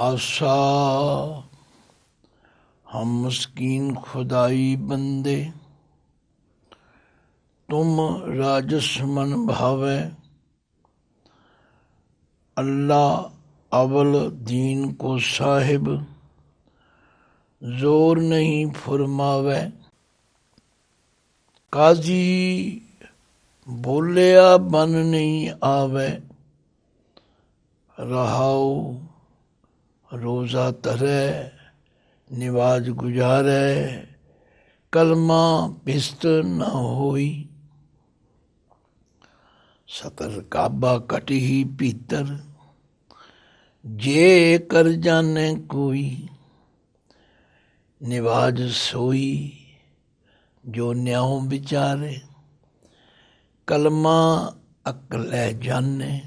आसा हम मस्कीन खुदाई बंदे, तुम राजस मन भावे। अल्लाह अवल दीन को साहिब, जोर नहीं फुरमावे। काजी बोलिया बन नहीं आवे, रहाओ रोज़ा तरे निवाज गुजारे। कलमा पिस्त न होई, सतर काबा कट ही भीतर। जे कर जाने कोई, निवाज सोई जो न्याओ विचारे। कलमा अकलै जाने,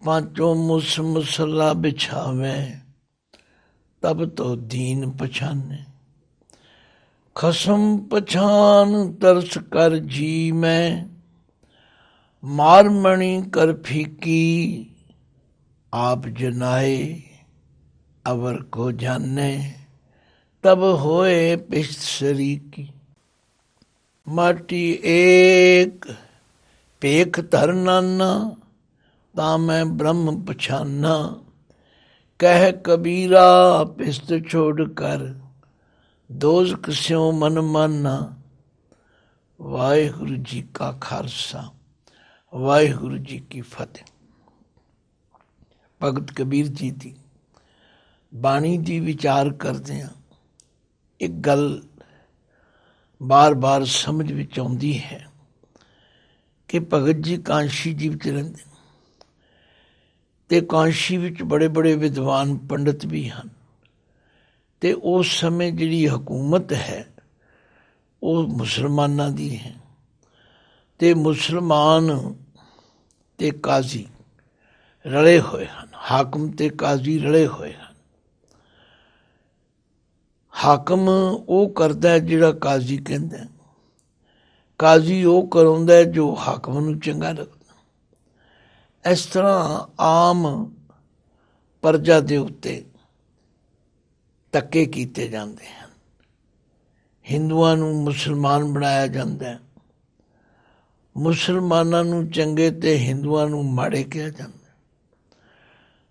पांचों मुसला बिछावे। तब तो दीन पछाने, खसम पछान तरस कर जी में। मारमणि कर फीकी, आप जनाए अवर को जाने। तब होए पिश्त शरीकी, माटी एक पेख धर नाना। ता मैं ब्रह्म पछाना, कह कबीरा पिस्त छोड़ कर। दोज़ख स्यों मन माना। वाहिगुरु जी का खालसा, वाहिगुरु जी की फतेह। भगत कबीर जी ਦੀ ਬਾਣੀ ਦੀ ਵਿਚਾਰ ਕਰਦੇ ਹਾਂ। ਇੱਕ ਗੱਲ ਬਾਰ-ਬਾਰ ਸਮਝ ਵਿੱਚ ਆਉਂਦੀ ਹੈ ਕਿ ਭਗਤ ਜੀ ਕਾਂਸ਼ੀ ਜੀ ਵਿੱਚ ਰਹਿੰਦੇ ਤੇ ਕਾਂਸ਼ੀ ਵਿੱਚ ਬੜੇ-ਬੜੇ ਵਿਦਵਾਨ ਪੰਡਤ ਵੀ ਹਨ ਤੇ ਉਸ ਸਮੇਂ ਜਿਹੜੀ ਹਕੂਮਤ ਹੈ ਉਹ ਮੁਸਲਮਾਨਾਂ ਦੀ ਹੈ ਤੇ ਮੁਸਲਮਾਨ ਤੇ ਕਾਜ਼ੀ ਰਲੇ ਹੋਏ ਹਨ। ਹਾਕਮ ਤੇ ਕਾਜ਼ੀ ਰਲੇ ਹੋਏ ਹਨ। ਹਾਕਮ ਉਹ ਕਰਦਾ ਜਿਹੜਾ ਕਾਜ਼ੀ ਕਹਿੰਦਾ, ਕਾਜ਼ੀ ਉਹ ਕਰਾਉਂਦਾ ਜੋ ਹਾਕਮ ਨੂੰ ਚੰਗਾ ਲੱਗਦਾ। ਇਸ ਤਰ੍ਹਾਂ ਆਮ ਪ੍ਰਜਾ ਦੇ ਉੱਤੇ ਧੱਕੇ ਕੀਤੇ ਜਾਂਦੇ ਹਨ। ਹਿੰਦੂਆਂ ਨੂੰ ਮੁਸਲਮਾਨ ਬਣਾਇਆ ਜਾਂਦਾ, ਮੁਸਲਮਾਨਾਂ ਨੂੰ ਚੰਗੇ ਤੇ ਹਿੰਦੂਆਂ ਨੂੰ ਮਾੜੇ ਕਿਹਾ ਜਾਂਦਾ।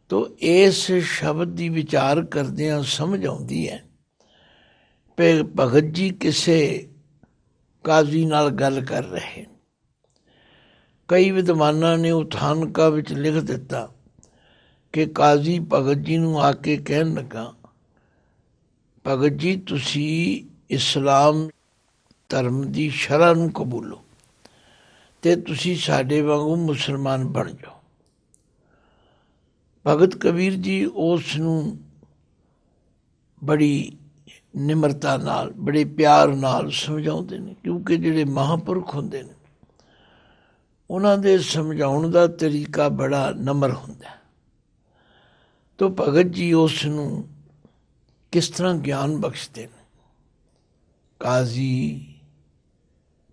ਤੋ ਇਸ ਸ਼ਬਦ ਦੀ ਵਿਚਾਰ ਕਰਦਿਆਂ ਸਮਝ ਆਉਂਦੀ ਹੈ ਕਿ ਭਗਤ ਜੀ ਕਿਸੇ ਕਾਜ਼ੀ ਨਾਲ ਗੱਲ ਕਰ ਰਹੇ। ਕਈ ਵਿਦਵਾਨਾਂ ਨੇ ਉਥਾਨਕਾ ਵਿੱਚ ਲਿਖ ਦਿੱਤਾ ਕਿ ਕਾਜ਼ੀ ਭਗਤ ਜੀ ਨੂੰ ਆ ਕੇ ਕਹਿਣ ਲੱਗਾ, ਭਗਤ ਜੀ ਤੁਸੀਂ ਇਸਲਾਮ ਧਰਮ ਦੀ ਸ਼ਰ੍ਹਾ ਨੂੰ ਕਬੂਲੋ ਤੇ ਤੁਸੀਂ ਸਾਡੇ ਵਾਂਗੂ ਮੁਸਲਮਾਨ ਬਣ ਜਾਓ। ਭਗਤ ਕਬੀਰ ਜੀ ਉਸ ਨੂੰ ਬੜੀ ਨਿਮਰਤਾ ਨਾਲ, ਬੜੇ ਪਿਆਰ ਨਾਲ ਸਮਝਾਉਂਦੇ ਨੇ, ਕਿਉਂਕਿ ਜਿਹੜੇ ਮਹਾਂਪੁਰਖ ਹੁੰਦੇ ਨੇ ਉਹਨਾਂ ਦੇ ਸਮਝਾਉਣ ਦਾ ਤਰੀਕਾ ਬੜਾ ਨਮਰ ਹੁੰਦਾ। ਤੋ ਭਗਤ ਜੀ ਉਸ ਨੂੰ ਕਿਸ ਤਰ੍ਹਾਂ ਗਿਆਨ ਬਖਸ਼ਦੇ ਨੇ। ਕਾਜ਼ੀ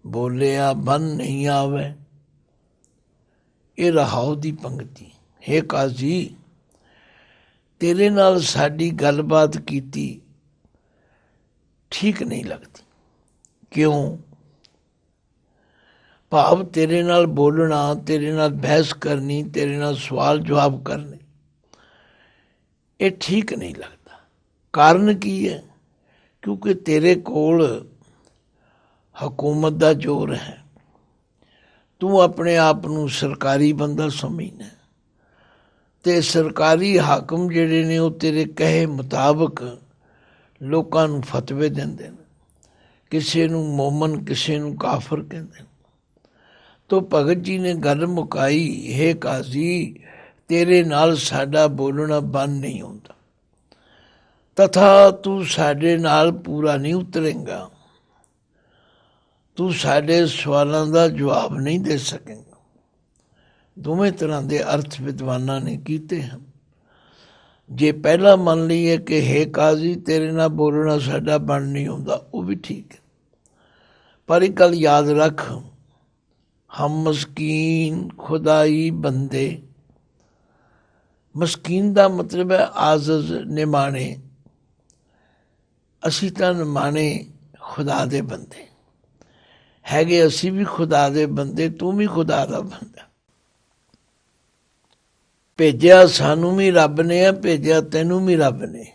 ਬੋਲਿਆ ਬਨ ਨਹੀਂ ਆਵੇ, ਇਹ ਰਹਾਉ ਦੀ ਪੰਗਤੀ। ਹੇ ਕਾਜ਼ੀ, ਤੇਰੇ ਨਾਲ ਸਾਡੀ ਗੱਲਬਾਤ ਕੀਤੀ ਠੀਕ ਨਹੀਂ ਲੱਗਦੀ। ਕਿਉਂ? ਭਾਵ ਤੇਰੇ ਨਾਲ ਬੋਲਣਾ, ਤੇਰੇ ਨਾਲ ਬਹਿਸ ਕਰਨੀ, ਤੇਰੇ ਨਾਲ ਸਵਾਲ ਜਵਾਬ ਕਰਨੇ, ਇਹ ਠੀਕ ਨਹੀਂ ਲੱਗਦਾ। ਕਾਰਨ ਕੀ ਹੈ? ਕਿਉਂਕਿ ਤੇਰੇ ਕੋਲ ਹਕੂਮਤ ਦਾ ਜ਼ੋਰ ਹੈ। ਤੂੰ ਆਪਣੇ ਆਪ ਨੂੰ ਸਰਕਾਰੀ ਬੰਦਾ ਸਮਝਦਾ ਤੇ ਸਰਕਾਰੀ ਹਾਕਮ ਜਿਹੜੇ ਨੇ ਉਹ ਤੇਰੇ ਕਹੇ ਮੁਤਾਬਕ ਲੋਕਾਂ ਨੂੰ ਫਤਵੇ ਦਿੰਦੇ ਨੇ। ਕਿਸੇ ਨੂੰ ਮੋਮਨ, ਕਿਸੇ ਨੂੰ ਕਾਫਰ ਕਹਿੰਦੇ ਨੇ। ਤੋ ਭਗਤ ਜੀ ਨੇ ਗੱਲ ਮੁਕਾਈ, ਹੇ ਕਾਜ਼ੀ, ਤੇਰੇ ਨਾਲ ਸਾਡਾ ਬੋਲਣਾ ਬੰਦ ਨਹੀਂ ਹੁੰਦਾ, ਤਥਾ ਤੂੰ ਸਾਡੇ ਨਾਲ ਪੂਰਾ ਨਹੀਂ ਉਤਰੇਂਗਾ। ਤੂੰ ਸਾਡੇ ਸਵਾਲਾਂ ਦਾ ਜਵਾਬ ਨਹੀਂ ਦੇ ਸਕੇਂਗਾ। ਦੋਵੇਂ ਤਰ੍ਹਾਂ ਦੇ ਅਰਥ ਵਿਦਵਾਨਾਂ ਨੇ ਕੀਤੇ ਹਨ। ਜੇ ਪਹਿਲਾਂ ਮੰਨ ਲਈਏ ਕਿ ਹੇ ਕਾਜ਼ੀ ਤੇਰੇ ਨਾਲ ਬੋਲਣਾ ਸਾਡਾ ਬਣ ਨਹੀਂ ਹੁੰਦਾ, ਉਹ ਵੀ ਠੀਕ ਹੈ। ਪਰ ਇੱਕ ਗੱਲ ਯਾਦ ਰੱਖ, ਹਮ ਮਸਕੀਨ ਖੁਦਾਈ ਬੰਦੇ, ਮਸਕੀਨ ਦਾ ਮਤਲਬ ਹੈ ਆਜ਼ਜ਼, ਨਿਮਾਣੇ। ਅਸੀਂ ਤਾਂ ਨਿਮਾਣੇ ਖੁਦਾ ਦੇ ਬੰਦੇ ਹੈਗੇ, ਅਸੀਂ ਵੀ ਖੁਦਾ ਦੇ ਬੰਦੇ, ਤੂੰ ਵੀ ਖੁਦਾ ਦਾ ਬੰਦਾ। ਭੇਜਿਆ ਸਾਨੂੰ ਵੀ ਰੱਬ ਨੇ ਆ, ਭੇਜਿਆ ਤੈਨੂੰ ਵੀ ਰੱਬ ਨੇ।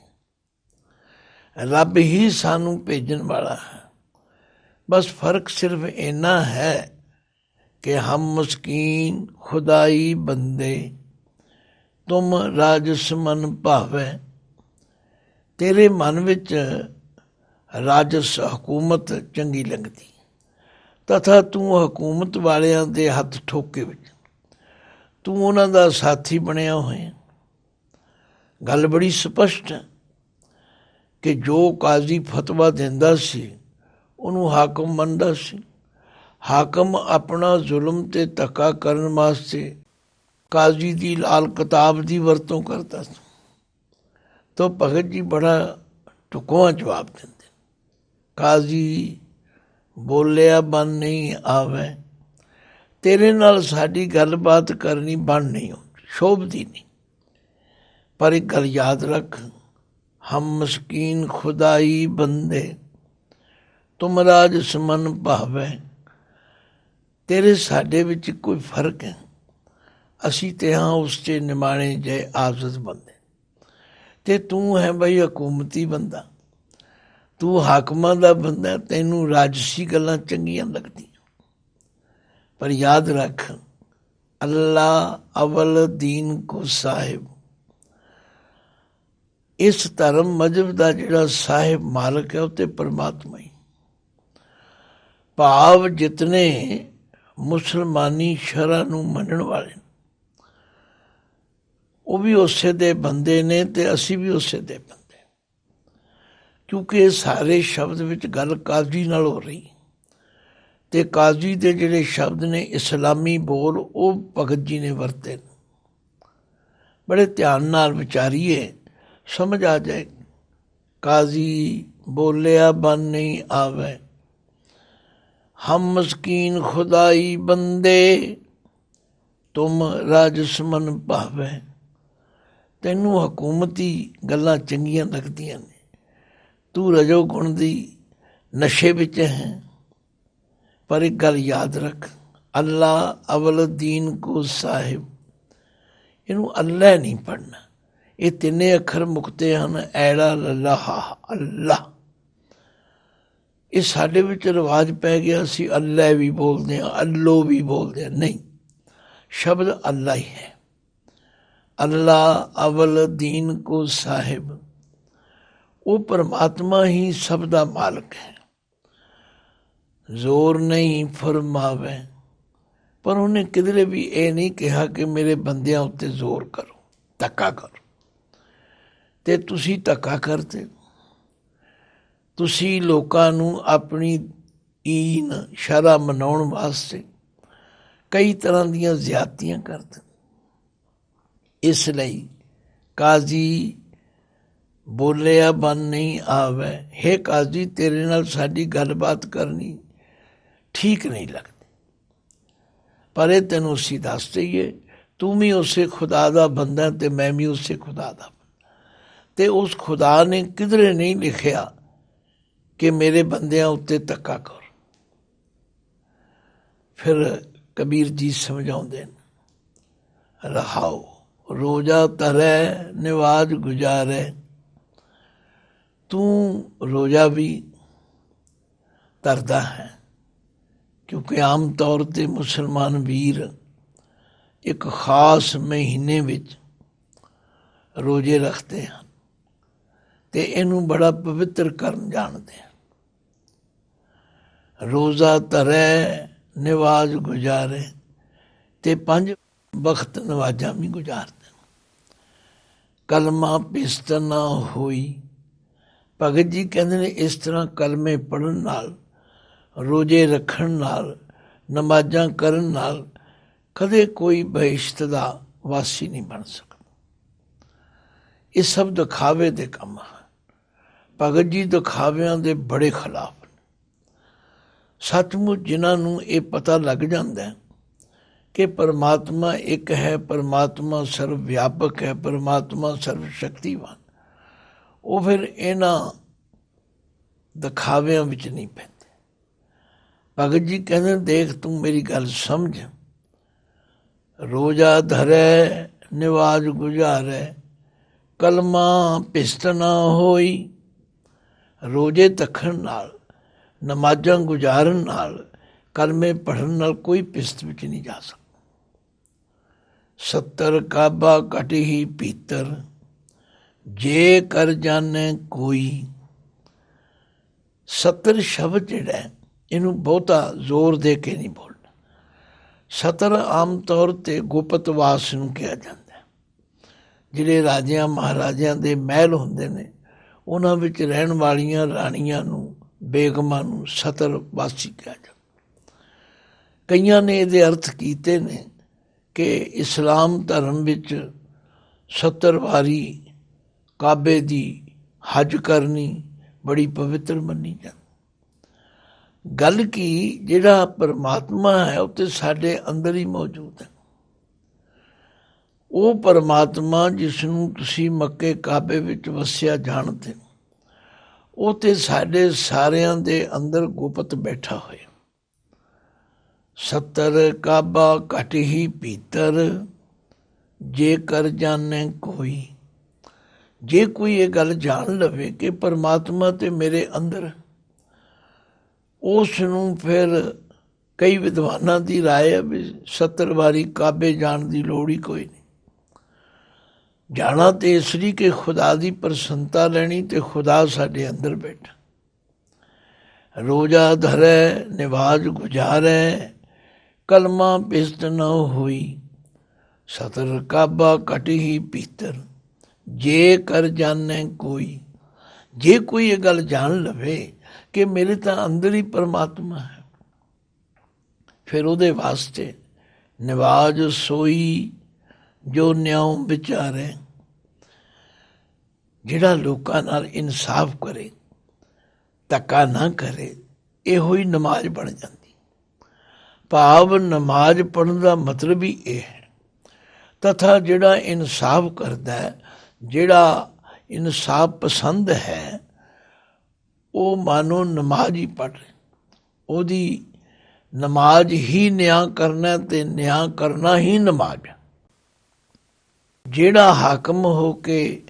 ਰੱਬ ਹੀ ਸਾਨੂੰ ਭੇਜਣ ਵਾਲਾ ਹੈ। बस फर्क सिर्फ इतना है कि हम मस्कीन खुदाई बंदे, तुम राजस मन भावे। तेरे मन विच राजस हुकूमत चंगी लगती, तथा तू हुकूमत वालियां दे हथ ठोके विच तू उन्हां दा साथी बनिया होया। गल बड़ी स्पष्ट है कि जो काजी फतवा दिंदा सी ਉਹਨੂੰ ਹਾਕਮ ਮੰਨਦਾ ਸੀ। ਹਾਕਮ ਆਪਣਾ ਜ਼ੁਲਮ ਤੇ ਧੱਕਾ ਕਰਨ ਵਾਸਤੇ ਕਾਜ਼ੀ ਦੀ ਲਾਲ ਕਿਤਾਬ ਦੀ ਵਰਤੋਂ ਕਰਦਾ ਸੀ। ਤਾਂ ਭਗਤ ਜੀ ਬੜਾ ਢੁਕਵਾਂ ਜਵਾਬ ਦਿੰਦੇ, ਕਾਜ਼ੀ ਬੋਲਿਆ ਬਣ ਨਹੀਂ ਆਵੇ। ਤੇਰੇ ਨਾਲ ਸਾਡੀ ਗੱਲਬਾਤ ਕਰਨੀ ਬਣ ਨਹੀਂ ਹੁੰਦੀ, ਸ਼ੋਭਦੀ ਨਹੀਂ। ਪਰ ਇੱਕ ਗੱਲ ਯਾਦ ਰੱਖ, ਹਮ ਮਸਕੀਨ ਖੁਦਾਈ ਬੰਦੇ, ਤੁਮ ਰਾਜ ਸਮਨ ਭਾਵੇ। ਤੇਰੇ ਸਾਡੇ ਵਿੱਚ ਕੋਈ ਫਰਕ ਹੈ, ਅਸੀਂ ਤੇ ਹਾਂ ਉਸ 'ਚ ਨਿਮਾਣੇ ਜੇ ਆਜ਼ਜ਼ ਬੰਦੇ, ਤੇ ਤੂੰ ਹੈ ਬਈ ਹਕੂਮਤੀ ਬੰਦਾ, ਤੂੰ ਹਾਕਮਾਂ ਦਾ ਬੰਦਾ, ਤੈਨੂੰ ਰਾਜਸੀ ਗੱਲਾਂ ਚੰਗੀਆਂ ਲੱਗਦੀਆਂ। ਪਰ ਯਾਦ ਰੱਖ, ਅੱਲਾ ਅਵਲ ਦੀਨ ਕੋ ਸਾਹਿਬ, ਇਸ ਧਰਮ ਮਜ਼ਹਬ ਦਾ ਜਿਹੜਾ ਸਾਹਿਬ ਮਾਲਕ ਹੈ ਉਹ ਤੇ ਪਰਮਾਤਮਾ ਹੀ। ਭਾਵ ਜਿਤਨੇ ਮੁਸਲਮਾਨੀ ਸ਼ਰ੍ਹਾ ਨੂੰ ਮੰਨਣ ਵਾਲੇ ਉਹ ਵੀ ਉਸੇ ਦੇ ਬੰਦੇ ਨੇ ਤੇ ਅਸੀਂ ਵੀ ਉਸੇ ਦੇ ਬੰਦੇ, ਕਿਉਂਕਿ ਇਹ ਸਾਰੇ ਸ਼ਬਦ ਵਿੱਚ ਗੱਲ ਕਾਜ਼ੀ ਨਾਲ ਹੋ ਰਹੀ। ਤੇ ਕਾਜ਼ੀ ਦੇ ਜਿਹੜੇ ਸ਼ਬਦ ਨੇ ਇਸਲਾਮੀ ਬੋਲ ਉਹ ਭਗਤ ਜੀ ਨੇ ਵਰਤੇ। ਬੜੇ ਧਿਆਨ ਨਾਲ ਵਿਚਾਰੀਏ, ਸਮਝ ਆ ਜਾਏ। ਕਾਜ਼ੀ ਬੋਲਿਆ ਬਣ ਨਹੀਂ ਆਵੇ, हम मस्कीन खुदाई बंदे, तुम राजसमन भावे। ਤੈਨੂੰ ਹਕੂਮਤੀ ਗੱਲਾਂ ਚੰਗੀਆਂ ਲੱਗਦੀਆਂ ਨੇ, ਤੂੰ ਰਜੋ ਗੁਣ ਦੀ ਨਸ਼ੇ ਵਿੱਚ ਹੈ। ਪਰ ਇੱਕ ਗੱਲ ਯਾਦ ਰੱਖ, ਅੱਲਾ ਅਵਲ ਦੀਨ ਕੋ ਸਾਹਿਬ, ਇਹਨੂੰ ਅੱਲਾ ਨਹੀਂ ਪੜ੍ਹਨਾ। ਇਹ ਤਿੰਨੇ ਅੱਖਰ ਮੁਕਤੇ ਹਨ, ਐੜਾ ਲੱਲਾ ਹਾ, ਅੱਲਾ। ਇਹ ਸਾਡੇ ਵਿੱਚ ਰਿਵਾਜ ਪੈ ਗਿਆ, ਅਸੀਂ ਅੱਲਾ ਵੀ ਬੋਲਦੇ ਹਾਂ, ਅੱਲੋ ਵੀ ਬੋਲਦੇ ਹਾਂ। ਨਹੀਂ, ਸ਼ਬਦ ਅੱਲਾ ਹੀ ਹੈ। ਅੱਲਾ ਅਵਲ ਦੀਨ ਕੋ ਸਾਹਿਬ, ਉਹ ਪਰਮਾਤਮਾ ਹੀ ਸਭ ਦਾ ਮਾਲਕ ਹੈ। ਜ਼ੋਰ ਨਹੀਂ ਫਰਮਾਵੇ, ਪਰ ਉਹਨੇ ਕਿਧਰੇ ਵੀ ਇਹ ਨਹੀਂ ਕਿਹਾ ਕਿ ਮੇਰੇ ਬੰਦਿਆਂ ਉੱਤੇ ਜ਼ੋਰ ਕਰੋ, ਧੱਕਾ ਕਰੋ। ਤੇ ਤੁਸੀਂ ਧੱਕਾ ਕਰਦੇ, ਤੁਸੀਂ ਲੋਕਾਂ ਨੂੰ ਆਪਣੀ ਈਨ ਸ਼ਰ੍ਹਾ ਮਨਾਉਣ ਵਾਸਤੇ ਕਈ ਤਰ੍ਹਾਂ ਦੀਆਂ ਜ਼ਿਆਦਤੀਆਂ ਕਰਦੇ। ਇਸ ਲਈ ਕਾਜ਼ੀ ਬੋਲਿਆ ਬਣ ਨਹੀਂ ਆਵੇ, ਹੇ ਕਾਜ਼ੀ ਤੇਰੇ ਨਾਲ ਸਾਡੀ ਗੱਲਬਾਤ ਕਰਨੀ ਠੀਕ ਨਹੀਂ ਲੱਗਦੀ। ਪਰ ਇਹ ਤੈਨੂੰ ਅਸੀਂ ਦੱਸ ਦਈਏ, ਤੂੰ ਵੀ ਉਸੇ ਖੁਦਾ ਦਾ ਬੰਦਾ ਤੇ ਮੈਂ ਵੀ ਉਸੇ ਖੁਦਾ ਦਾ ਬੰਦਾ। ਤੇ ਉਸ ਖੁਦਾ ਨੇ ਕਿਧਰੇ ਨਹੀਂ ਲਿਖਿਆ ਕਿ ਮੇਰੇ ਬੰਦਿਆਂ ਉੱਤੇ ਧੱਕਾ ਕਰ। ਫਿਰ ਕਬੀਰ ਜੀ ਸਮਝਾਉਂਦੇ ਨੇ, ਰਹਾਓ ਰੋਜ਼ਾ ਧਰੈ ਨਿਵਾਜ ਗੁਜ਼ਾਰੇ। ਤੂੰ ਰੋਜ਼ਾ ਵੀ ਧਰਦਾ ਹੈ, ਕਿਉਂਕਿ ਆਮ ਤੌਰ 'ਤੇ ਮੁਸਲਮਾਨ ਵੀਰ ਇੱਕ ਖਾਸ ਮਹੀਨੇ ਵਿੱਚ ਰੋਜ਼ੇ ਰੱਖਦੇ ਹਨ ਤੇ ਇਹਨੂੰ ਬੜਾ ਪਵਿੱਤਰ ਕਰਨ ਜਾਣਦੇ ਹਨ। ਰੋਜ਼ਾ ਧਰੈ ਨਿਵਾਜ ਗੁਜ਼ਾਰੇ, ਤੇ 5 ਵਕਤ ਨਵਾਜ਼ਾਂ ਵੀ ਗੁਜ਼ਾਰਦੇ। ਕਲਮਾ ਪਿਸਤ ਨਾ ਹੋਈ, ਭਗਤ ਜੀ ਕਹਿੰਦੇ ਨੇ ਇਸ ਤਰ੍ਹਾਂ ਕਲਮੇ ਪੜ੍ਹਨ ਨਾਲ, ਰੋਜ਼ੇ ਰੱਖਣ ਨਾਲ, ਨਮਾਜ਼ਾਂ ਕਰਨ ਨਾਲ ਕਦੇ ਕੋਈ ਬਹਿਸ਼ਤ ਦਾ ਵਾਸੀ ਨਹੀਂ ਬਣ ਸਕਦਾ। ਇਹ ਸਭ ਦਿਖਾਵੇ ਦੇ ਕੰਮ ਹਨ। ਭਗਤ ਜੀ ਦਿਖਾਵਿਆਂ ਦੇ ਬੜੇ ਖਿਲਾਫ। ਸੱਚਮੁੱਚ ਜਿਨ੍ਹਾਂ ਨੂੰ ਇਹ ਪਤਾ ਲੱਗ ਜਾਂਦਾ कि परमात्मा एक है, परमात्मा सर्व व्यापक है, परमात्मा सर्व शक्तिवान, वो फिर इन्हां दिखाविਆਂ ਵਿੱਚ नहीं पैंदे। भगत जी कहते देख तू मेरी गल समझ, रोजा धरै निवाज गुजारै, कलमा पिसत ना होई। रोजे तखਣ ਨਾਲ, ਨਮਾਜ਼ਾਂ ਗੁਜ਼ਾਰਨ ਨਾਲ, ਕਲਮੇ ਪੜ੍ਹਨ ਨਾਲ ਕੋਈ ਪਿਸਤ ਵਿੱਚ ਨਹੀਂ ਜਾ ਸਕਦਾ। 70 ਕਾਬਾ ਘਟ ਹੀ ਭੀਤਰ, ਜੇ ਕਰ ਜਾਣੇ ਕੋਈ। 70 ਸ਼ਬਦ ਜਿਹੜਾ ਇਹਨੂੰ ਬਹੁਤਾ ਜ਼ੋਰ ਦੇ ਕੇ ਨਹੀਂ ਬੋਲਣਾ। 70 ਆਮ ਤੌਰ 'ਤੇ ਗੁਪਤਵਾਸ ਨੂੰ ਕਿਹਾ ਜਾਂਦਾ ਹੈ। ਜਿਹੜੇ ਰਾਜਿਆਂ ਮਹਾਰਾਜਿਆਂ ਦੇ ਮਹਿਲ ਹੁੰਦੇ ਨੇ ਉਹਨਾਂ ਵਿੱਚ ਰਹਿਣ ਵਾਲੀਆਂ ਰਾਣੀਆਂ ਨੂੰ, ਬੇਗਮਾਂ ਨੂੰ 70 ਵਾਸੀ ਕਿਹਾ ਜਾਂਦਾ। ਕਈਆਂ ਨੇ ਇਹਦੇ ਅਰਥ ਕੀਤੇ ਨੇ ਕਿ ਇਸਲਾਮ ਧਰਮ ਵਿੱਚ 70 ਵਾਰੀ ਕਾਬੇ ਦੀ ਹਜ ਕਰਨੀ ਬੜੀ ਪਵਿੱਤਰ ਮੰਨੀ ਜਾਂਦੀ। ਗੱਲ ਕੀ ਜਿਹੜਾ ਪਰਮਾਤਮਾ ਹੈ ਉਹ ਤਾਂ ਸਾਡੇ ਅੰਦਰ ਹੀ ਮੌਜੂਦ ਹੈ। ਉਹ ਪਰਮਾਤਮਾ ਜਿਸ ਨੂੰ ਤੁਸੀਂ ਮੱਕੇ ਕਾਬੇ ਵਿੱਚ ਵਸਿਆ ਜਾਣਦੇ, ਉਹ ਤੇ ਸਾਡੇ ਸਾਰਿਆਂ ਦੇ ਅੰਦਰ ਗੁਪਤ ਬੈਠਾ ਹੋਇਆ। 70 ਕਾਬਾ ਘਟ ਹੀ ਭੀਤਰ, ਜੇ ਕਰ ਜਾਣੇ ਕੋਈ। ਜੇ ਕੋਈ ਇਹ ਗੱਲ ਜਾਣ ਲਵੇ ਕਿ ਪਰਮਾਤਮਾ ਤੇ ਮੇਰੇ ਅੰਦਰ, ਉਸ ਨੂੰ ਫਿਰ ਕਈ ਵਿਦਵਾਨਾਂ ਦੀ ਰਾਏ ਹੈ ਵੀ 70 ਵਾਰੀ ਕਾਬੇ ਜਾਣ ਦੀ ਲੋੜ ਹੀ ਕੋਈ ਨਹੀਂ। ਜਾਣਾ ਤੇ ਇਸ ਲਈ ਕਿ ਖੁਦਾ ਦੀ ਪ੍ਰਸੰਨਤਾ ਲੈਣੀ ਤੇ ਖੁਦਾ ਸਾਡੇ ਅੰਦਰ ਬੈਠਾ। ਰੋਜ਼ਾ ਧਰੈ ਨਿਵਾਜ ਗੁਜ਼ਾਰੈ, ਕਲਮਾ ਪਿਸਤ ਨਾ ਹੋਈ। 70 ਕਾਬਾ ਘਟ ਹੀ ਭੀਤਰ, ਜੇ ਕਰ ਜਾਣੇ ਕੋਈ। ਜੇ ਕੋਈ ਇਹ ਗੱਲ ਜਾਣ ਲਵੇ ਕਿ ਮੇਰੇ ਤਾਂ ਅੰਦਰ ਹੀ ਪਰਮਾਤਮਾ ਹੈ, ਫਿਰ ਉਹਦੇ ਵਾਸਤੇ ਨਿਵਾਜ ਸੋਈ ਜੋ ਨਿਉ ਵਿਚਾਰੇ। ਜਿਹੜਾ ਲੋਕਾਂ ਨਾਲ ਇਨਸਾਫ ਕਰੇ, ਧੱਕਾ ਨਾ ਕਰੇ, ਇਹੋ ਹੀ ਨਮਾਜ਼ ਬਣ ਜਾਂਦੀ। ਭਾਵ ਨਮਾਜ਼ ਪੜ੍ਹਨ ਦਾ ਮਤਲਬ ਹੀ ਇਹ ਹੈ। ਤਥਾ ਜਿਹੜਾ ਇਨਸਾਫ ਕਰਦਾ ਹੈ, ਜਿਹੜਾ ਇਨਸਾਫ ਪਸੰਦ ਹੈ, ਉਹ ਮਾਨੋ ਨਮਾਜ਼ ਹੀ ਪੜ੍ਹ ਰਿਹਾ। ਉਹਦੀ ਨਮਾਜ਼ ਹੀ ਨਿਆਂ ਕਰਨਾ ਤੇ ਨਿਆਂ ਕਰਨਾ ਹੀ ਨਮਾਜ਼ ਹੈ। ਜਿਹੜਾ ਹਾਕਮ ਹੋ ਕੇ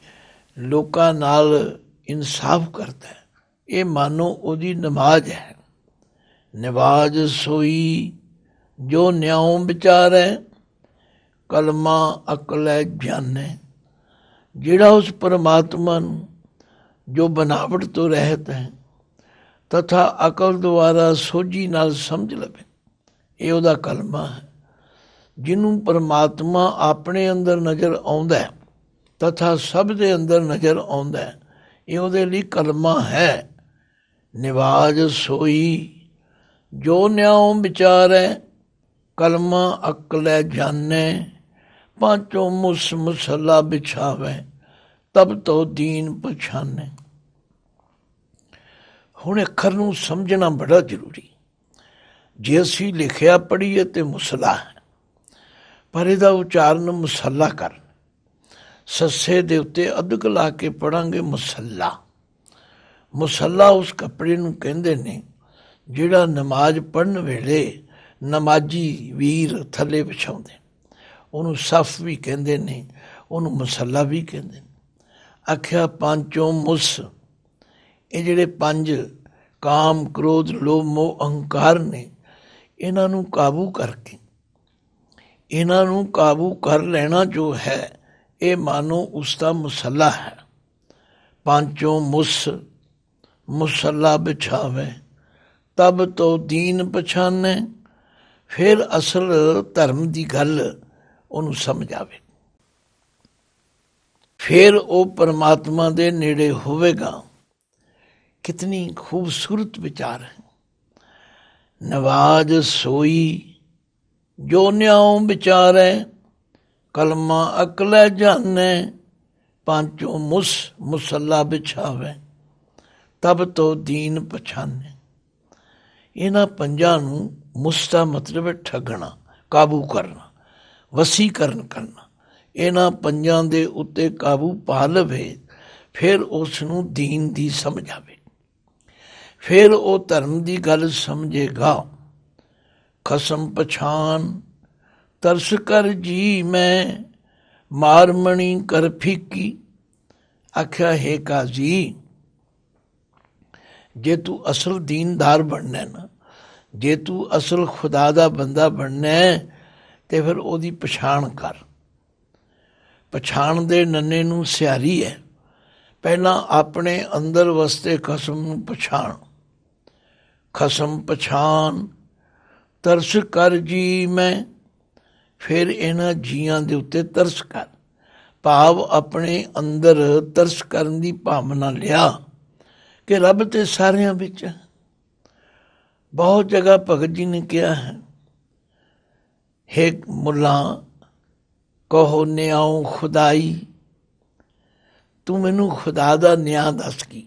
ਲੋਕਾਂ ਨਾਲ ਇਨਸਾਫ ਕਰਦਾ ਹੈ, ਇਹ ਮਾਨੋ ਉਹਦੀ ਨਮਾਜ਼ ਹੈ। ਨਿਵਾਜ ਸੋਈ ਜੋ ਨਿਉ ਵਿਚਾਰੈ, ਕਲਮਾ ਅਕਲੈ ਜਾਣੈ। ਜਿਹੜਾ ਉਸ ਪਰਮਾਤਮਾ ਨੂੰ ਜੋ ਬਨਾਵਟ ਤੋਂ ਰਹਿਤ ਹੈ ਤਥਾ ਅਕਲ ਦੁਆਰਾ ਸੋਝੀ ਨਾਲ ਸਮਝ ਲਵੇ, ਇਹ ਉਹਦਾ ਕਲਮਾ ਹੈ। ਜਿਹਨੂੰ ਪਰਮਾਤਮਾ ਆਪਣੇ ਅੰਦਰ ਨਜ਼ਰ ਆਉਂਦਾ ਤਥਾ ਸਭ ਦੇ ਅੰਦਰ ਨਜ਼ਰ ਆਉਂਦਾ, ਇਹ ਉਹਦੇ ਲਈ ਕਲਮਾ ਹੈ। ਨਿਵਾਜ ਸੋਈ ਜੋ ਨਿਉ ਵਿਚਾਰੈ, ਕਲਮਾ ਅਕਲੈ ਜਾਣੈ। ਪਾਂਚੋਂ ਮੁਸ ਮੁਸੱਲਾ ਬਿਛਾਵੇ, ਤਬ ਤੋਂ ਦੀਨ ਪਛਾਨੇ। ਹੁਣ ਅੱਖਰ ਨੂੰ ਸਮਝਣਾ ਬੜਾ ਜ਼ਰੂਰੀ। ਜੇ ਅਸੀਂ ਲਿਖਿਆ ਪੜ੍ਹੀਏ ਤੇ ਮੁਸਲਾ ਹੈ, ਪਰ ਇਹਦਾ ਉਚਾਰਨ ਮੁਸੱਲਾ ਕਰ। ਸੱਸੇ ਦੇ ਉੱਤੇ ਅਧਕ ਲਾ ਕੇ ਪੜਾਂਗੇ ਮੁਸੱਲਾ। ਮੁਸੱਲਾ ਉਸ ਕੱਪੜੇ ਨੂੰ ਕਹਿੰਦੇ ਨੇ ਜਿਹੜਾ ਨਮਾਜ਼ ਪੜ੍ਹਨ ਵੇਲੇ ਨਮਾਜ਼ੀ ਵੀਰ ਥੱਲੇ ਵਿਛਾਉਂਦੇ, ਉਹਨੂੰ ਸਫ ਵੀ ਕਹਿੰਦੇ ਨੇ, ਉਹਨੂੰ ਮੁਸੱਲਾ ਵੀ ਕਹਿੰਦੇ ਨੇ। ਆਖਿਆ ਪਾਂਚੋਂ ਮੁਸ, ਇਹ ਜਿਹੜੇ 5 ਕਾਮ ਕ੍ਰੋਧ ਲੋਭ ਮੋਹ ਅਹੰਕਾਰ ਨੇ, ਇਹਨਾਂ ਨੂੰ ਕਾਬੂ ਕਰਕੇ, ਇਹਨਾਂ ਨੂੰ ਕਾਬੂ ਕਰ ਲੈਣਾ ਜੋ ਹੈ, ਇਹ ਮਾਨੋ ਉਸ ਦਾ ਮੁਸੱਲਾ ਹੈ। ਪਾਂਚੋਂ ਮੁਸ ਮੁਸੱਲਾ ਬਿਛਾਵੇ, ਤਬ ਤੋਂ ਦੀਨ ਪਛਾਨੇ। ਫਿਰ ਅਸਲ ਧਰਮ ਦੀ ਗੱਲ ਉਹਨੂੰ ਸਮਝ ਆਵੇ, ਫਿਰ ਉਹ ਪਰਮਾਤਮਾ ਦੇ ਨੇੜੇ ਹੋਵੇਗਾ। ਕਿਤਨੀ ਖੂਬਸੂਰਤ ਵਿਚਾਰ ਹੈ। ਨਵਾਜ ਸੋਈ ਜੋ ਨਿਉ ਵਿਚਾਰੈ, ਕਲਮਾ ਅਕਲੈ ਜਾਣੈ। ਪਾਂਚੋਂ ਮੁਸ ਮੁਸੱਲਾ ਬਿਛਾਵੇ, ਤਬ ਤੋਂ ਦੀਨ ਪਛਾਨੇ। ਇਹਨਾਂ 5 ਨੂੰ ਮੁਸ ਦਾ ਮਤਲਬ ਹੈ ਠੱਗਣਾ, ਕਾਬੂ ਕਰਨਾ, ਵਸੀਕਰਨ ਕਰਨਾ। ਇਹਨਾਂ ਪੰਜਾਂ ਦੇ ਉੱਤੇ ਕਾਬੂ ਪਾ ਲਵੇ, ਫਿਰ ਉਸ ਨੂੰ ਦੀਨ ਦੀ ਸਮਝ ਆਵੇ, ਫਿਰ ਉਹ ਧਰਮ ਦੀ ਗੱਲ ਸਮਝੇਗਾ। ਖਸਮ ਪਛਾਨ ਤਰਸ ਕਰ ਜੀ ਮੈਂ, ਮਾਰਮਣੀ ਕਰ ਫੀਕੀ। ਆਖਿਆ ਹੈ ਕਾਜ਼ੀ, ਜੇ ਤੂੰ ਅਸਲ ਦੀਨਦਾਰ ਬਣਨਾ ਨਾ, ਜੇ ਤੂੰ ਅਸਲ ਖੁਦਾ ਦਾ ਬੰਦਾ ਬਣਨਾ ਤੇ ਫਿਰ ਉਹਦੀ ਪਛਾਣ ਕਰ। ਪਛਾਣ ਦੇ ਨੰਨੇ ਨੂੰ ਸਿਆਰੀ ਹੈ। ਪਹਿਲਾਂ ਆਪਣੇ ਅੰਦਰ ਵਸਤੇ ਖਸਮ ਨੂੰ ਪਛਾਣ। ਖਸਮ ਪਛਾਣ ਤਰਸ ਕਰ ਜੀ ਮੈਂ, ਫਿਰ ਇਹਨਾਂ ਜੀਆਂ ਦੇ ਉੱਤੇ ਤਰਸ ਕਰ। ਭਾਵ ਆਪਣੇ ਅੰਦਰ ਤਰਸ ਕਰਨ ਦੀ ਭਾਵਨਾ ਲਿਆ ਕਿ ਰੱਬ ਤੇ ਸਾਰਿਆਂ ਵਿੱਚ। ਬਹੁਤ ਜਗ੍ਹਾ ਭਗਤ ਜੀ ਨੇ ਕਿਹਾ ਹੈ, ਹੇ ਮੁੱਲਾ ਕਹੋ ਨਿਆਉ ਖੁਦਾਈ, ਤੂੰ ਮੈਨੂੰ ਖੁਦਾ ਦਾ ਨਿਆਂ ਦੱਸ ਕੀ।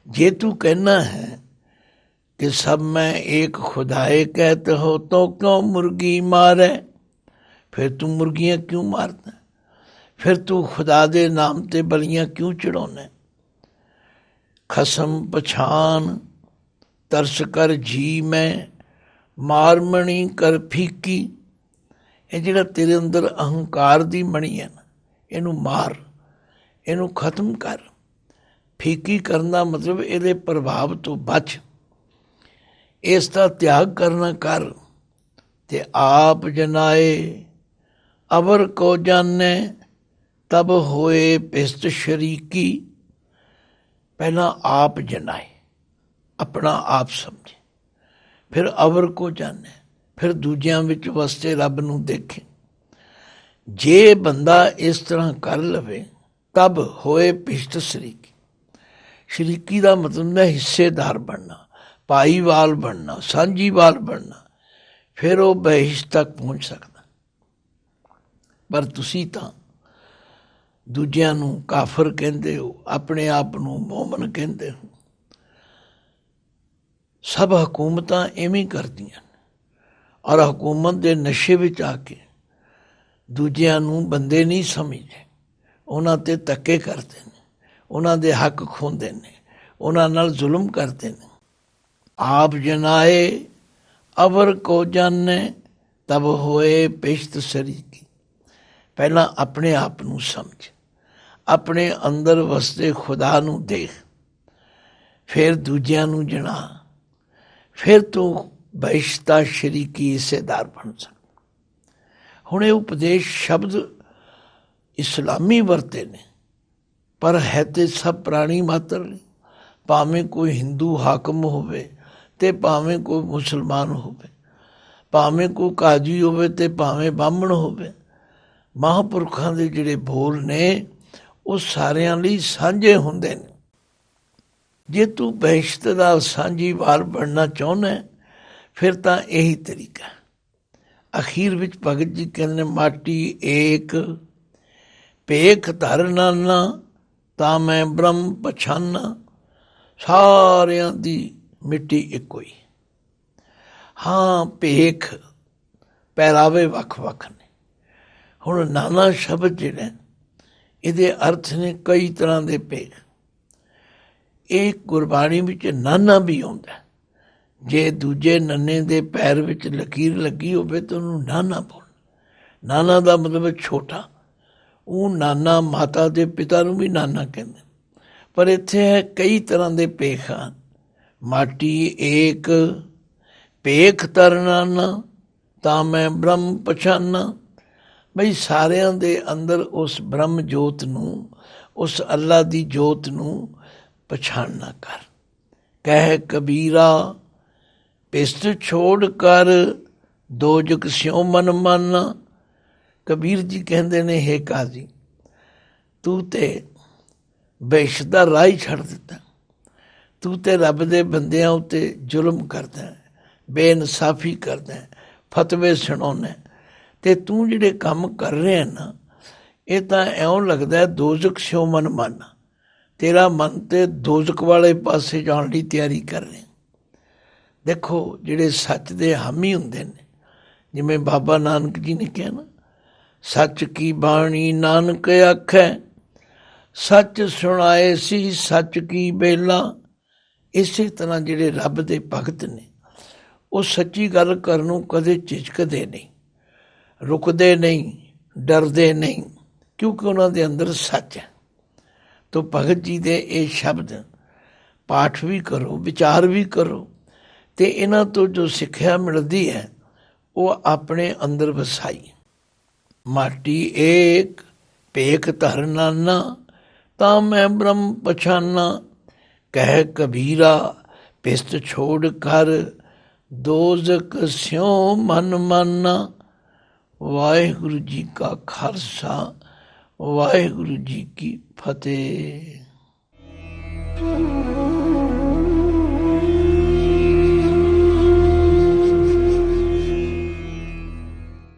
ਜੇ ਤੂੰ ਕਹਿਣਾ ਹੈ कि सब में एक खुदाए कहते हो तो क्यों मुर्गी मारे, फिर तू मुर्गियाँ क्यों मारता, फिर तू खुदा दे नाम ते बलियाँ क्यों चढ़ाने। खसम पछान तरस कर जी में, मारमणी कर फीकी। ਇਹ ਜਿਹੜਾ ਤੇਰੇ ਅੰਦਰ ਅਹੰਕਾਰ ਦੀ ਮਣੀ ਹੈ ਨਾ, ਇਹਨੂੰ ਮਾਰ, ਇਹਨੂੰ ਖਤਮ ਕਰ। ਫੀਕੀ ਕਰਨ ਦਾ ਮਤਲਬ ਇਹਦੇ ਪ੍ਰਭਾਵ ਤੋਂ ਬਚ, ਇਸ ਦਾ ਤਿਆਗ ਕਰਨਾ ਕਰ। ਤੇ ਆਪ ਜਨਾਏ ਅਵਰ ਕੋ ਜਾਣੇ, ਤਬ ਹੋਏ ਪਿਸਤ ਸ਼ਰੀਕੀ। ਪਹਿਲਾਂ ਆਪ ਜਨਾਏ, ਆਪਣਾ ਆਪ ਸਮਝੇ, ਫਿਰ ਅਵਰ ਕੋ ਜਾਣੇ, ਫਿਰ ਦੂਜਿਆਂ ਵਿੱਚ ਵਸਤੇ ਰੱਬ ਨੂੰ ਦੇਖੇ। ਜੇ ਬੰਦਾ ਇਸ ਤਰ੍ਹਾਂ ਕਰ ਲਵੇ, ਤਬ ਹੋਏ ਪਿਸਤ ਸ਼ਰੀਕੀ। ਸ਼ਰੀਕੀ ਦਾ ਮਤਲਬ ਹੈ ਹਿੱਸੇਦਾਰ ਬਣਨਾ, ਭਾਈਵਾਲ ਬਣਨਾ, ਸਾਂਝੀਵਾਲ ਬਣਨਾ। ਫਿਰ ਉਹ ਬਹਿਸ਼ਤ ਤੱਕ ਪਹੁੰਚ ਸਕਦਾ। ਪਰ ਤੁਸੀਂ ਤਾਂ ਦੂਜਿਆਂ ਨੂੰ ਕਾਫਰ ਕਹਿੰਦੇ ਹੋ, ਆਪਣੇ ਆਪ ਨੂੰ ਮੋਮਨ ਕਹਿੰਦੇ ਹੋ। ਸਭ ਹਕੂਮਤਾਂ ਐਵੇਂ ਕਰਦੀਆਂ ਨੇ, ਔਰ ਹਕੂਮਤ ਦੇ ਨਸ਼ੇ ਵਿੱਚ ਆ ਕੇ ਦੂਜਿਆਂ ਨੂੰ ਬੰਦੇ ਨਹੀਂ ਸਮਝਦੇ, ਉਹਨਾਂ 'ਤੇ ਧੱਕੇ ਕਰਦੇ ਨੇ, ਉਹਨਾਂ ਦੇ ਹੱਕ ਖੋਹਦੇ ਨੇ, ਉਹਨਾਂ ਨਾਲ ਜ਼ੁਲਮ ਕਰਦੇ ਨੇ। ਆਪ ਜਨਾਏ ਅਵਰ ਕੋ ਜਾਣੇ, ਤਬ ਹੋਏ ਪਿਸ਼ਤ ਸ਼ਰੀਕੀ। ਪਹਿਲਾਂ ਆਪਣੇ ਆਪ ਨੂੰ ਸਮਝ, ਆਪਣੇ ਅੰਦਰ ਵਸਦੇ ਖੁਦਾ ਨੂੰ ਦੇਖ, ਫਿਰ ਦੂਜਿਆਂ ਨੂੰ ਜਣਾ, ਫਿਰ ਤੂੰ ਬਹਿਸ਼ਤਾ ਸ਼ਰੀਕੀ ਹਿੱਸੇਦਾਰ ਬਣ ਸਕਦਾ। ਹੁਣ ਇਹ ਉਪਦੇਸ਼ ਸ਼ਬਦ ਇਸਲਾਮੀ ਵਰਤੇ ਨੇ, ਪਰ ਹੈ ਤੇ ਸਭ ਪ੍ਰਾਣੀ ਮਾਤਰ ਨੇ। ਭਾਵੇਂ ਕੋਈ ਹਿੰਦੂ ਹਾਕਮ ਹੋਵੇ ਤੇ ਭਾਵੇਂ ਕੋਈ ਮੁਸਲਮਾਨ ਹੋਵੇ, ਭਾਵੇਂ ਕੋਈ ਕਾਜੀ ਹੋਵੇ ਤੇ ਭਾਵੇਂ ਬਾਹਮਣ ਹੋਵੇ, ਮਹਾਂਪੁਰਖਾਂ ਦੇ ਜਿਹੜੇ ਬੋਲ ਨੇ ਉਹ ਸਾਰਿਆਂ ਲਈ ਸਾਂਝੇ ਹੁੰਦੇ ਨੇ। ਜੇ ਤੂੰ ਬਹਿਸ਼ਤ ਦਾ ਸਾਂਝੀਵਾਲ ਬਣਨਾ ਚਾਹੁੰਦਾ ਫਿਰ ਤਾਂ ਇਹੀ ਤਰੀਕਾ। ਅਖੀਰ ਵਿੱਚ ਭਗਤ ਜੀ ਕਹਿੰਦੇ, ਮਾਟੀ ਏਕ ਭੇਖ ਧਰ ਨਾਨਾ, ਤਾਂ ਮੈਂ ਬ੍ਰਹਮ ਪਛਾਨਾ। ਸਾਰਿਆਂ ਦੀ ਮਿੱਟੀ ਇੱਕੋ ਹੀ। ਹਾਂ, ਭੇਖ ਪਹਿਰਾਵੇ ਵੱਖ ਵੱਖ ਨੇ। ਹੁਣ ਨਾਨਾ ਸ਼ਬਦ ਜਿਹੜਾ, ਇਹਦੇ ਅਰਥ ਨੇ ਕਈ ਤਰ੍ਹਾਂ ਦੇ ਭੇਖ। ਇਹ ਗੁਰਬਾਣੀ ਵਿੱਚ ਨਾਨਾ ਵੀ ਆਉਂਦਾ। ਜੇ ਦੂਜੇ ਨੰਨੇ ਦੇ ਪੈਰ ਵਿੱਚ ਲਕੀਰ ਲੱਗੀ ਹੋਵੇ ਤਾਂ ਉਹਨੂੰ ਨਾਨਾ ਬੋਲ। ਨਾਨਾ ਦਾ ਮਤਲਬ ਛੋਟਾ। ਉਹ ਨਾਨਾ ਮਾਤਾ ਦੇ ਪਿਤਾ ਨੂੰ ਵੀ ਨਾਨਾ ਕਹਿੰਦੇ, ਪਰ ਇੱਥੇ ਹੈ ਕਈ ਤਰ੍ਹਾਂ ਦੇ ਭੇਖ ਹਨ। ਮਾਟੀ ਏਕ ਭੇਖ ਧਰ ਨਾਨਾ, ਤਾਂ ਮੈਂ ਬ੍ਰਹਮ ਪਛਾਨਾ। ਬਈ ਸਾਰਿਆਂ ਦੇ ਅੰਦਰ ਉਸ ਬ੍ਰਹਮ ਜੋਤ ਨੂੰ, ਉਸ ਅੱਲਾ ਦੀ ਜੋਤ ਨੂੰ ਪਛਾਣਨਾ ਕਰ। ਕਹਿ ਕਬੀਰਾ ਪਿਸਤ ਛੋੜ ਕਰ, ਦੋਜਕ ਸਿਉ ਮਨ ਮਾਨਾ। ਕਬੀਰ ਜੀ ਕਹਿੰਦੇ ਨੇ, ਹੇ ਕਾਜ਼ੀ, ਤੂੰ ਤੇ ਬਹਿਸ਼ਤ ਦਾ ਰਾਹ ਹੀ ਛੱਡ ਦਿੱਤਾ। ਤੂੰ ਤੇ ਰੱਬ ਦੇ ਬੰਦਿਆਂ ਉੱਤੇ ਜ਼ੁਲਮ ਕਰਦਾ, ਬੇਇਨਸਾਫੀ ਕਰਦਾ, ਫਤਵੇ ਸੁਣਾਉਂਦਾ। ਅਤੇ ਤੂੰ ਜਿਹੜੇ ਕੰਮ ਕਰ ਰਿਹਾ ਨਾ, ਇਹ ਤਾਂ ਇਉਂ ਲੱਗਦਾ ਦੋਜ਼ਕ ਸਿਉ ਮਨ ਮਾਨਾ। ਤੇਰਾ ਮਨ ਤੇ ਦੋਜ਼ਕ ਵਾਲੇ ਪਾਸੇ ਜਾਣ ਲਈ ਤਿਆਰੀ ਕਰ ਰਿਹਾ। ਦੇਖੋ, ਜਿਹੜੇ ਸੱਚ ਦੇ ਹਾਮੀ ਹੁੰਦੇ ਨੇ, जिमें बाबा नानक जी ने कहा ना, सच की बाणी नानक आखै, सच सुनाए सी सच की बेला। इसे तरह ਜਿਹੜੇ ਰੱਬ ਦੇ ਭਗਤ ਨੇ ਉਹ ਸੱਚੀ ਗੱਲ ਕਰਨ ਨੂੰ ਕਦੇ ਝਿਜਕਦੇ ਨਹੀਂ, ਰੁਕਦੇ ਨਹੀਂ, ਡਰਦੇ ਨਹੀਂ, ਕਿਉਂਕਿ ਉਹਨਾਂ ਦੇ ਅੰਦਰ ਸੱਚ ਹੈ। ਤੋ ਭਗਤ ਜੀ ਦੇ ਇਹ ਸ਼ਬਦ ਪਾਠ ਵੀ ਕਰੋ, ਵਿਚਾਰ ਵੀ ਕਰੋ, ਤੇ ਇਹਨਾਂ ਤੋਂ ਜੋ ਸਿੱਖਿਆ ਮਿਲਦੀ ਹੈ ਉਹ ਆਪਣੇ ਅੰਦਰ ਵਸਾਈ। ਮਾਟੀ ਏਕ ਭੇਖ ਧਰ ਨਾਨਾ, ਤਾਂ ਮੈਂ ਬ੍ਰਹਮ ਪਛਾਨਾ। ਕਹਿ ਕਬੀਰਾ ਪਿਸਤ ਛੋੜ ਕਰ, ਦੋਜ਼ਕ ਸਿਉ ਮਨ ਮਾਨਾ। ਵਾਹਿਗੁਰੂ ਜੀ ਕਾ ਖਾਲਸਾ, ਵਾਹਿਗੁਰੂ ਜੀ ਕੀ ਫਤਿਹ।